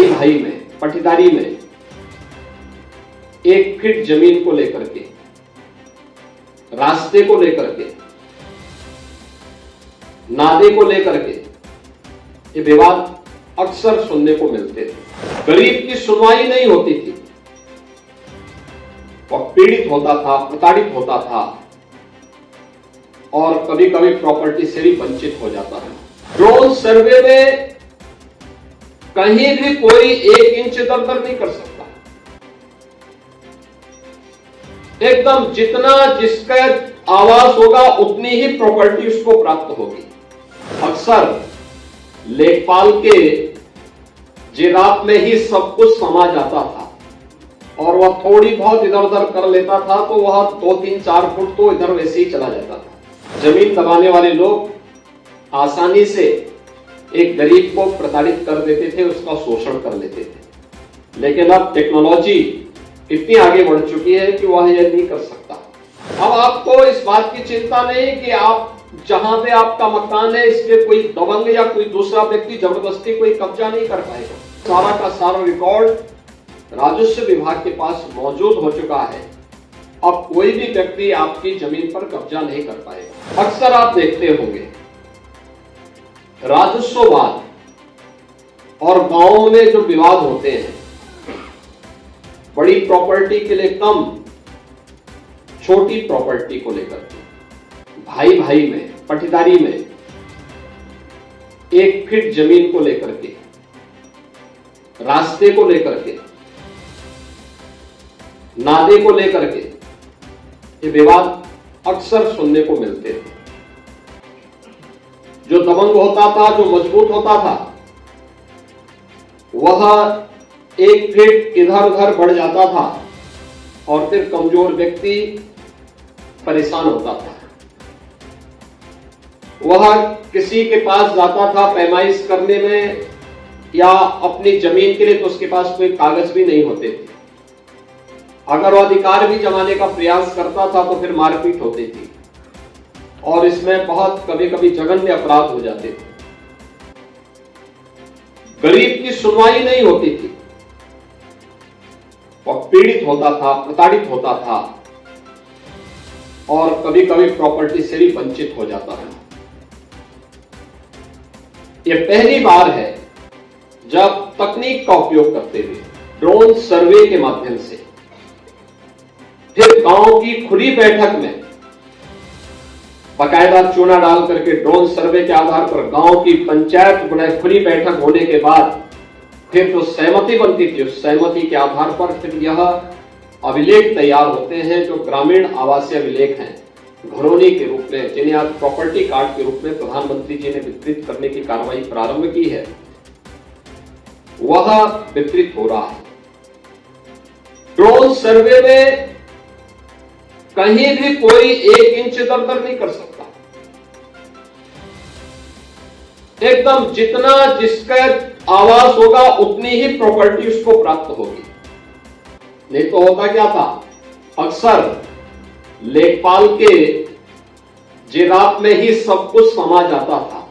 भाई भाई में, पटीदारी में 1 फीट जमीन को लेकर के, रास्ते को लेकर के, नादे को लेकर के ये विवाद अक्सर सुनने को मिलते थे। गरीब की सुनवाई नहीं होती थी, वह पीड़ित होता था, प्रताड़ित होता था और कभी कभी प्रॉपर्टी से भी वंचित हो जाता था। ड्रोन सर्वे में कहीं भी कोई 1 इंच दर नहीं कर सकता। एकदम जितना जिसका आवास होगा उतनी ही प्रॉपर्टी उसको प्राप्त होगी। अक्सर लेखपाल के जिराफ में ही सब कुछ समा जाता था और वह थोड़ी बहुत इधर उधर कर लेता था तो वह 2, 3, 4 फुट तो इधर वैसे ही चला जाता था। जमीन दबाने वाले लोग आसानी से एक गरीब को प्रताड़ित कर देते थे, उसका शोषण कर लेते थे। लेकिन अब टेक्नोलॉजी इतनी आगे बढ़ चुकी है कि वह यह नहीं कर सकता। अब आपको इस बात की चिंता नहीं कि आप जहां पे आपका मकान है इस पे कोई दबंग या कोई दूसरा व्यक्ति जबरदस्ती कोई कब्जा नहीं कर पाएगा। सारा का सारा रिकॉर्ड राजस्व विभाग के पास मौजूद हो चुका है। अब कोई भी व्यक्ति आपकी जमीन पर कब्जा नहीं कर पाएगा। अक्सर आप देखते होंगे राजस्ववाद और गांवों में जो विवाद होते हैं, बड़ी प्रॉपर्टी के लिए कम, छोटी प्रॉपर्टी को लेकर के, भाई भाई में, पटीदारी में 1 फीट जमीन को लेकर के, रास्ते को लेकर के, नादे को लेकर के ये विवाद अक्सर सुनने को मिलते थे। जो दबंग होता था, जो मजबूत होता था, वह 1 फीट इधर उधर बढ़ जाता था और फिर कमजोर व्यक्ति परेशान होता था। वह किसी के पास जाता था पैमाइश करने में या अपनी जमीन के लिए, तो उसके पास कोई कागज भी नहीं होते थे। अगर वह अधिकार भी जमाने का प्रयास करता था तो फिर मारपीट होती थी और इसमें बहुत कभी कभी जघन्य अपराध हो जाते थे। गरीब की सुनवाई नहीं होती थी, वह पीड़ित होता था, प्रताड़ित होता था और कभी कभी प्रॉपर्टी से भी वंचित हो जाता था। यह पहली बार है जब तकनीक का उपयोग करते हुए ड्रोन सर्वे के माध्यम से, फिर गांव की खुली बैठक में बाकायदा चूना डाल करके ड्रोन सर्वे के आधार पर गांव की पंचायत में खुली बैठक होने के बाद फिर जो सहमति बनती थी, उस सहमति के आधार पर फिर यह अभिलेख तैयार होते हैं जो ग्रामीण आवासीय अभिलेख हैं, घरौनी के रूप में, जिन्हें आज प्रॉपर्टी कार्ड के रूप में प्रधानमंत्री जी ने वितरित करने की कार्रवाई प्रारंभ की है, वह वितरित हो रहा है। ड्रोन सर्वे में कहीं भी कोई 1 इंच दर नहीं कर सकता। एकदम जितना जिसका आवास होगा उतनी ही प्रॉपर्टी उसको प्राप्त होगी। नहीं तो होता क्या था, अक्सर लेखपाल के जिराफ में ही सब कुछ समा जाता था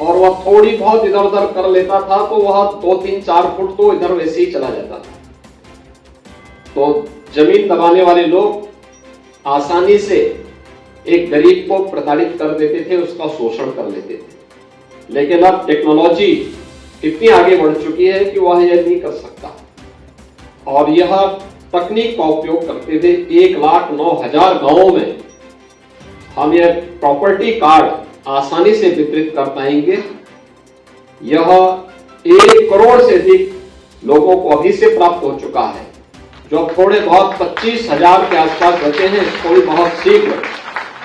और वह थोड़ी बहुत इधर उधर कर लेता था तो वह 2, 3, 4 फुट तो इधर वैसे ही चला जाता था। तो जमीन दबाने वाले लोग आसानी से एक गरीब को प्रताड़ित कर देते थे, उसका शोषण कर लेते थे। लेकिन अब टेक्नोलॉजी इतनी आगे बढ़ चुकी है कि वह यह नहीं कर सकता और यह तकनीक का उपयोग करते हुए 1,09,000 गांवों में हम यह प्रॉपर्टी कार्ड आसानी से वितरित कर पाएंगे। यह 1 करोड़ से अधिक लोगों को अभी से प्राप्त हो चुका है। जो थोड़े बहुत 25,000 के आसपास बचे हैं, थोड़ी बहुत शीघ्र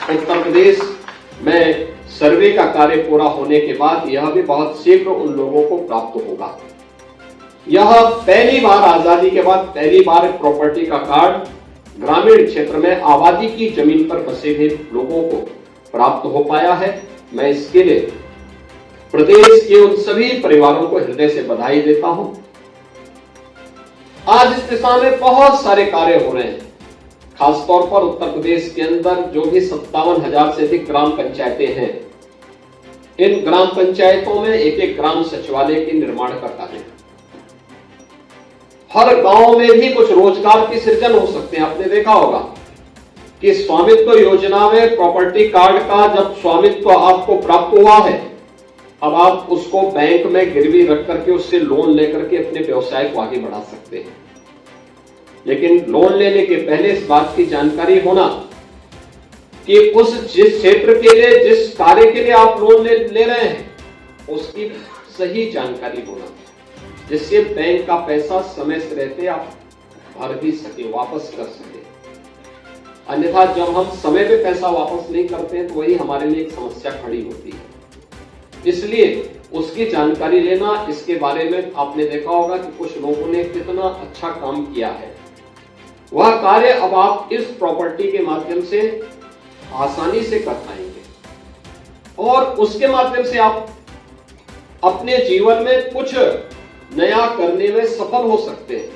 उत्तर प्रदेश में सर्वे का कार्य पूरा होने के बाद यह भी बहुत शीघ्र उन लोगों को प्राप्त होगा। यह पहली बार आजादी के बाद पहली बार प्रॉपर्टी का कार्ड ग्रामीण क्षेत्र में आबादी की जमीन पर बसे हुए लोगों को प्राप्त हो पाया है। मैं इसके लिए प्रदेश के उन सभी परिवारों को हृदय से बधाई देता हूं। आज इस दिशा में बहुत सारे कार्य हो रहे हैं, खासतौर पर उत्तर प्रदेश के अंदर जो भी 57,000 से अधिक ग्राम पंचायतें हैं, इन ग्राम पंचायतों में एक ग्राम सचिवालय के निर्माण का कार्य है। हर गांव में भी कुछ रोजगार की सृजन हो सकते हैं। आपने देखा होगा कि स्वामित्व योजना में प्रॉपर्टी कार्ड का जब स्वामित्व आपको प्राप्त हुआ है, अब आप उसको बैंक में गिरवी रख करके उससे लोन लेकर के अपने व्यवसाय को आगे बढ़ा सकते हैं। लेकिन लोन लेने के पहले इस बात की जानकारी होना कि जिस क्षेत्र के लिए, जिस कार्य के लिए आप लोन ले रहे हैं, उसकी सही जानकारी होना, जिससे बैंक का पैसा समय से रहते आप भर भी सके, वापस कर सके। अन्यथा जब हम समय पे पैसा वापस नहीं करते हैं तो वही हमारे लिए एक समस्या खड़ी होती है। इसलिए उसकी जानकारी लेना, इसके बारे में आपने देखा होगा कि कुछ लोगों ने कितना अच्छा काम किया है। वह कार्य अब आप इस प्रॉपर्टी के माध्यम से आसानी से कर पाएंगे और उसके माध्यम से आप अपने जीवन में कुछ नया करने में सफल हो सकते हैं।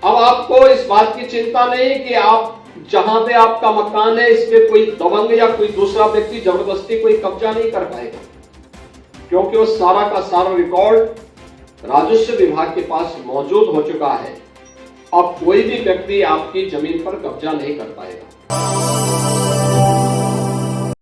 अब आपको इस बात की चिंता नहीं कि आप जहां पे आपका मकान है इस पे कोई दबंग या कोई दूसरा व्यक्ति जबरदस्ती कोई कब्जा नहीं कर पाएगा, क्योंकि वो सारा का सारा रिकॉर्ड राजस्व विभाग के पास मौजूद हो चुका है। अब कोई भी व्यक्ति आपकी जमीन पर कब्जा नहीं कर पाएगा।